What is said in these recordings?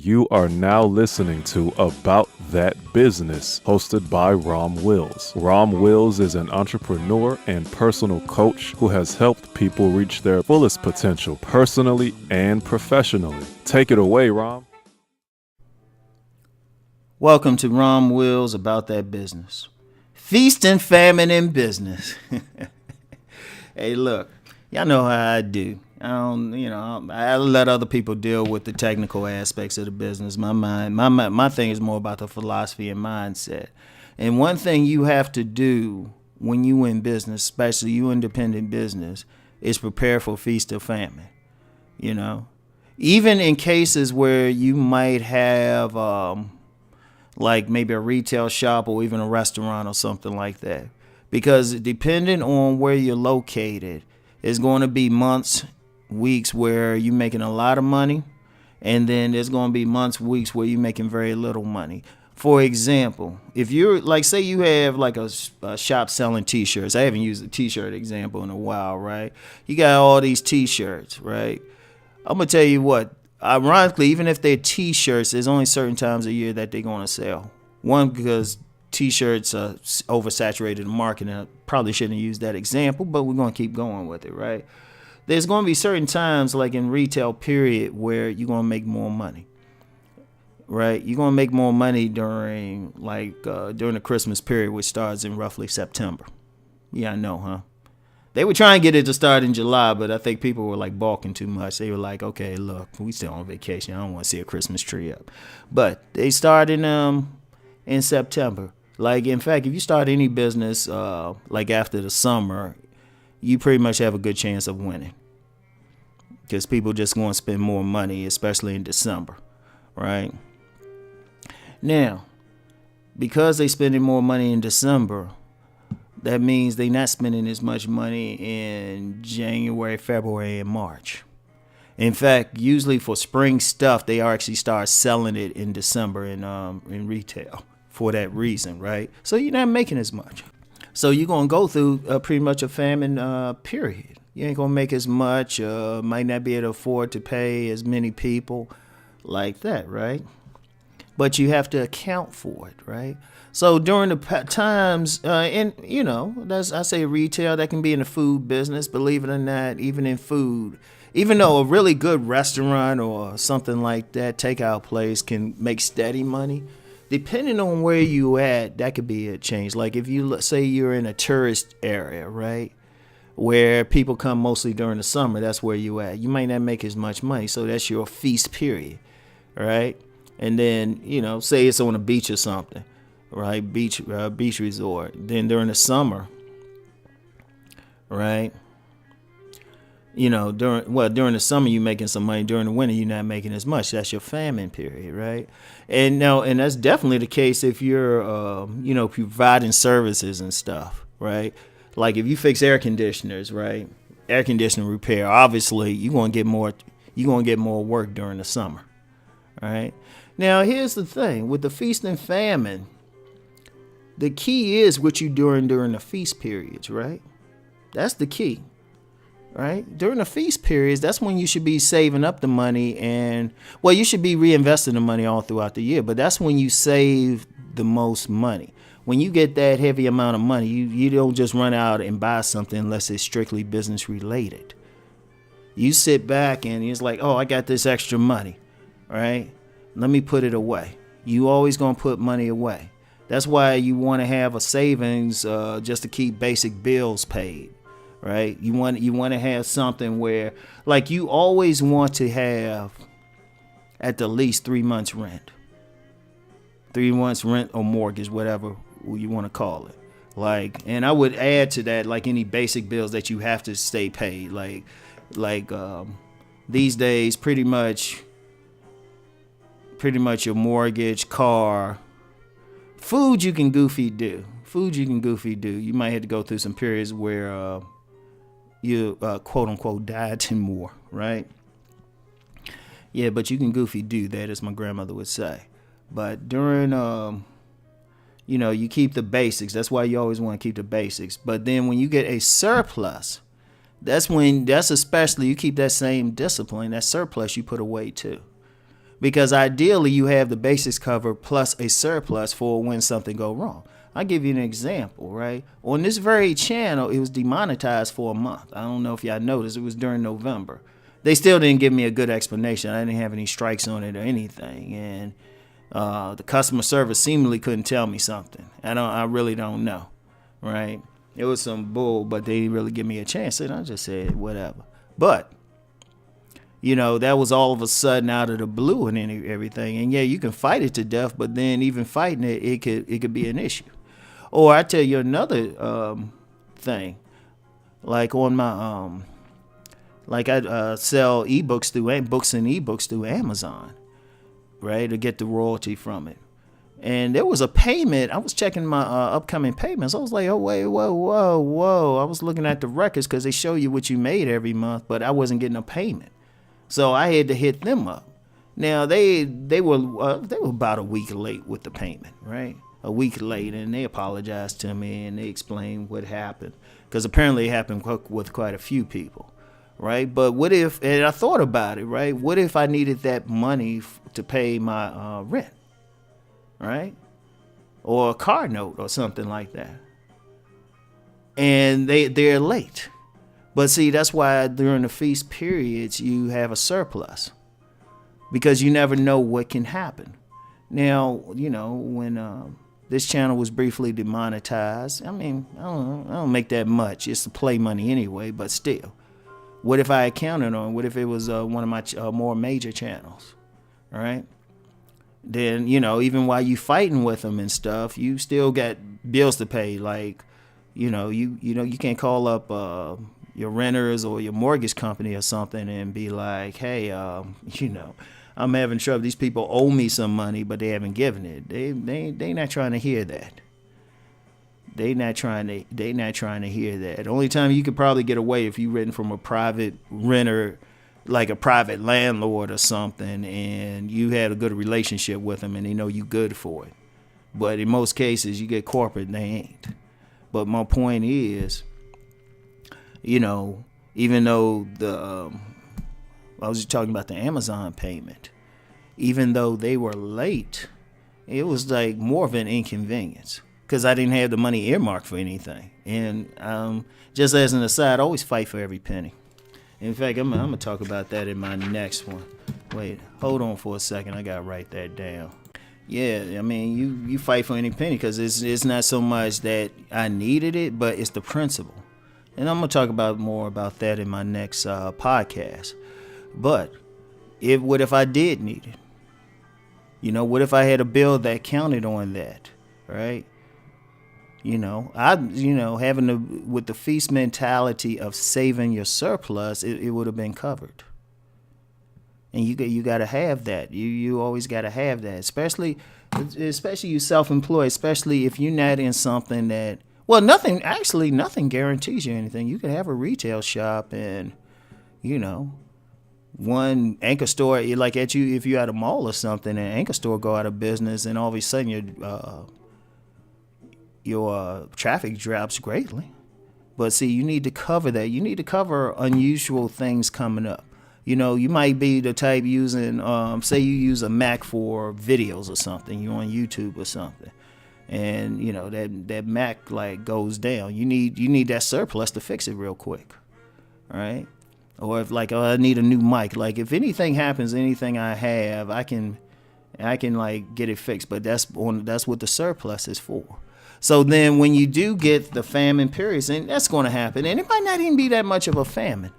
You are now listening to About That Business, hosted by Rom Wills. Rom Wills is an entrepreneur and personal coach who has helped people reach their fullest potential personally and professionally. Take it away, Rom. Welcome to Rom Wills About That Business. Feast and famine in business. Hey, look, y'all know how I do. I let other people deal with the technical aspects of the business. My thing is more about the philosophy and mindset. And one thing you have to do when you in business, especially you independent business, is prepare for feast or famine. You know, even in cases where you might have, like maybe a retail shop or even a restaurant or something like that, because depending on where you're located, it's going to be months, weeks where you're making a lot of money, and then there's going to be months, weeks where you're making very little money. For example, if you're like, say you have like a shop selling t-shirts. I haven't used a t-shirt example in a while, right? You got all these t-shirts, right? I'm going to tell you what, ironically, even if they're t-shirts, there's only certain times a year that they're going to sell. One, because t-shirts are oversaturated in the market, and I probably shouldn't use that example, but we're going to keep going with it, right? There's going to be certain times, like in retail period, where you're going to make more money, right? You're going to make more money during the Christmas period, which starts in roughly September. Yeah, I know, huh? They were trying to get it to start in July, but I think people were like balking too much. They were like, okay, look, we still on vacation. I don't want to see a Christmas tree up. But they start in September. Like, in fact, if you start any business like after the summer, you pretty much have a good chance of winning, because people just want to spend more money, especially in December, right? Now, because they're spending more money in December, that means they're not spending as much money in January, February, and March. In fact, usually for spring stuff, they actually start selling it in December in retail for that reason, right? So you're not making as much. So you're going to go through pretty much a famine period. You ain't going to make as much, might not be able to afford to pay as many people like that, right? But you have to account for it, right? So during the times, I say retail, that can be in the food business, believe it or not, even in food. Even though a really good restaurant or something like that, takeout place, can make steady money, depending on where you at, that could be a change. Like if you say you're in a tourist area, right, where people come mostly during the summer, that's where you at. You might not make as much money, so that's your feast period, right? And then, say it's on a beach or something, right? Beach resort. Then during the summer, right? During the summer you're making some money. During the winter you're not making as much. That's your famine period, right? And that's definitely the case if you're providing services and stuff, right? Like if you fix air conditioners, right? Air conditioning repair, obviously you're gonna get more work during the summer, right? Now here's the thing with the feast and famine. The key is what you're doing during the feast periods, right? That's the key. Right? During the feast periods, that's when you should be saving up the money, and you should be reinvesting the money all throughout the year, but that's when you save the most money. When you get that heavy amount of money, you don't just run out and buy something unless it's strictly business related. You sit back and it's like, oh, I got this extra money, right? Let me put it away. You always gonna put money away. That's why you want to have a savings just to keep basic bills paid. Right? You want to have something where, like, you always want to have at the least 3 months rent. 3 months rent or mortgage, whatever you want to call it. Like, and I would add to that, like, any basic bills that you have to stay paid. Like these days, pretty much your mortgage, car, food you can goofy do. You might have to go through some periods where you quote unquote dieting more, right? Yeah, but you can goofy do that, as my grandmother would say. But during you keep the basics. That's why you always want to keep the basics. But then when you get a surplus, that's especially you keep that same discipline. That surplus you put away too. because ideally you have the basics covered plus a surplus for when something go wrong. I'll give you an example, right? On this very channel, it was demonetized for a month. I don't know if y'all noticed. It was during November. They still didn't give me a good explanation. I didn't have any strikes on it or anything. And the customer service seemingly couldn't tell me something. I really don't know, right? It was some bull, but they didn't really give me a chance. And I just said, whatever. But, that was all of a sudden out of the blue and everything. And yeah, you can fight it to death, but then even fighting it, it could be an issue. Or I tell you another thing, like on my I sell books and ebooks through Amazon, right, to get the royalty from it. And there was a payment. I was checking my upcoming payments. I was like, oh wait, whoa. I was looking at the records because they show you what you made every month, but I wasn't getting a payment, so I had to hit them up. Now they were about a week late with the payment, right? A week late, and they apologized to me and they explained what happened, because apparently it happened with quite a few people, right? But what if, and I thought about it, right? What if I needed that money to pay my rent, right? Or a car note or something like that, and they're late. But see, that's why during the feast periods you have a surplus, because you never know what can happen. Now, when this channel was briefly demonetized, I mean, I don't make that much. It's the play money anyway, but still. What if I had counted on? What if it was one of my more major channels, all right? Then, even while you fighting with them and stuff, you still got bills to pay. Like, you can't call up your renters or your mortgage company or something and be like, hey, I'm having trouble. These people owe me some money, but they haven't given it. They not trying to hear that. They not trying to hear that. The only time you could probably get away if you renting from a private renter, like a private landlord or something, and you had a good relationship with them and they know you good for it. But in most cases, you get corporate and they ain't. But my point is, even though I was just talking about the Amazon payment. Even though they were late, it was like more of an inconvenience because I didn't have the money earmarked for anything. And just as an aside, I always fight for every penny. In fact, I'm going to talk about that in my next one. Wait, hold on for a second. I got to write that down. Yeah, I mean, you fight for any penny because it's not so much that I needed it, but it's the principle. And I'm going to talk more about that in my next podcast. But what if I did need it? What if I had a bill that counted on that, right? Having with the feast mentality of saving your surplus, it would have been covered. And you got to have that. You always got to have that, especially you self-employed, especially if you're not in something that, well, nothing guarantees you anything. You can have a retail shop and, one anchor store, like if you're at a mall or something, an anchor store go out of business, and all of a sudden your traffic drops greatly. But see, you need to cover that. You need to cover unusual things coming up. You might be the type using, say you use a Mac for videos or something. You're on YouTube or something, and that Mac like goes down. You need that surplus to fix it real quick, all right? Or if I need a new mic. Like if anything happens, anything I have, I can like get it fixed. But that's what the surplus is for. So then when you do get the famine periods, and that's going to happen, and it might not even be that much of a famine.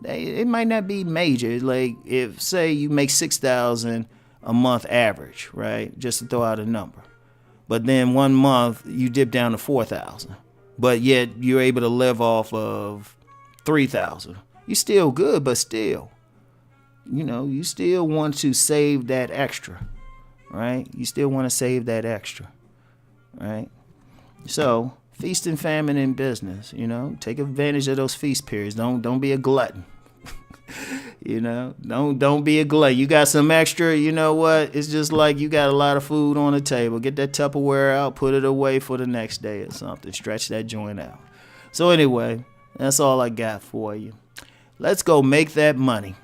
It might not be major. Like if say you make $6,000 a month average, right? Just to throw out a number. But then one month you dip down to $4,000, but yet you're able to live off of $3,000. You're still good, but still, you still want to save that extra, right? You still want to save that extra, right? So feast and famine in business, take advantage of those feast periods. Don't be a glutton. Don't be a glutton. You got some extra, what? It's just like you got a lot of food on the table. Get that Tupperware out, put it away for the next day or something. Stretch that joint out. So anyway, that's all I got for you. Let's go make that money.